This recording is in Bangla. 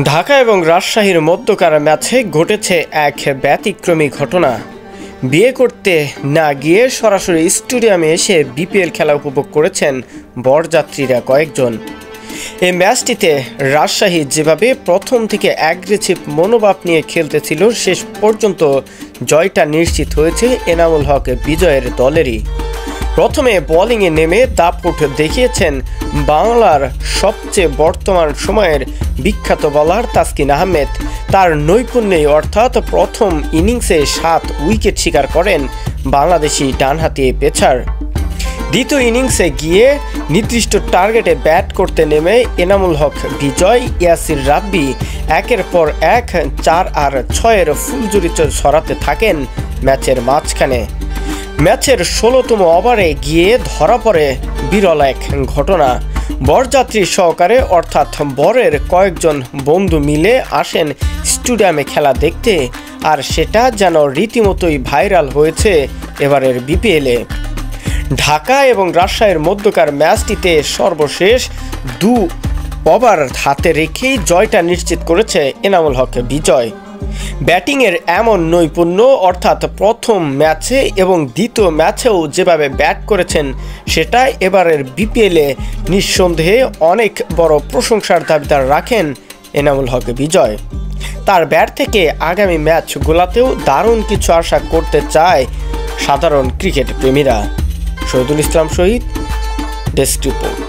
ঢাকা এবং রাজশাহীর মধ্যকার ম্যাচে ঘটেছে এক ব্যতিক্রমী ঘটনা। বিয়ে করতে না গিয়ে সরাসরি স্টেডিয়ামে এসে বিপিএল খেলা উপভোগ করেছেন বরযাত্রীরা কয়েকজন। এই ম্যাচটিতে রাজশাহী যেভাবে প্রথম থেকে অ্যাগ্রেসিভ মনোভাব নিয়ে খেলতেছিল, শেষ পর্যন্ত জয়টা নিশ্চিত হয়েছে এনামুল হক বিজয়ের দলেরই। প্রথমে বোলিংয়ে নেমে দাপট দেখিয়েছেন বাংলার সবচেয়ে বর্তমান সময়ের বিখ্যাত বোলার তাসকিন আহমেদ। তার নৈপুণ্যে অর্থাৎ প্রথম ইনিংসে 7 উইকেট শিকার করেন বাংলাদেশি ডানহাতি পেসার। দ্বিতীয় ইনিংসে গিয়ে নির্দিষ্ট টার্গেটে ব্যাট করতে নেমে এনামুল হক বিজয়, ইয়াসির রাব্বি একের পর এক 4 আর 6-এর ফুলঝুরি ছড়াতে থাকেন ম্যাচের মাঝখানে। ম্যাচের 16তম ওভারে গিয়ে ধরা পড়ে বিরল এক ঘটনা। বরযাত্রী সহকারে অর্থাৎ বরের কয়েকজন বন্ধু মিলে আসেন স্টেডিয়ামে খেলা দেখতে, আর সেটা যেন রীতিমতোই ভাইরাল হয়েছে এবারের বিপিএলে। ঢাকা এবং রাজশাহীর মধ্যকার ম্যাচটিতে সর্বশেষ 2 ওভার হাতে রেখেই জয়টা নিশ্চিত করেছে এনামুল হক বিজয়। ব্যাটিংয়ের এমন নৈপুণ্য অর্থাৎ প্রথম ম্যাচে এবং দ্বিতীয় ম্যাচেও যেভাবে ব্যাট করেছেন, সেটা এবারের বিপিএলে নিঃসন্দেহে অনেক বড় প্রশংসার দাবিদার রাখেন এনামুল হক বিজয়। তার ব্যাট থেকে আগামী ম্যাচগুলোতেও দারুণ কিছু আশা করতে চায় সাধারণ ক্রিকেট প্রেমীরা। শহীদুল ইসলাম শহীদ, ডেস্ক রিপোর্ট।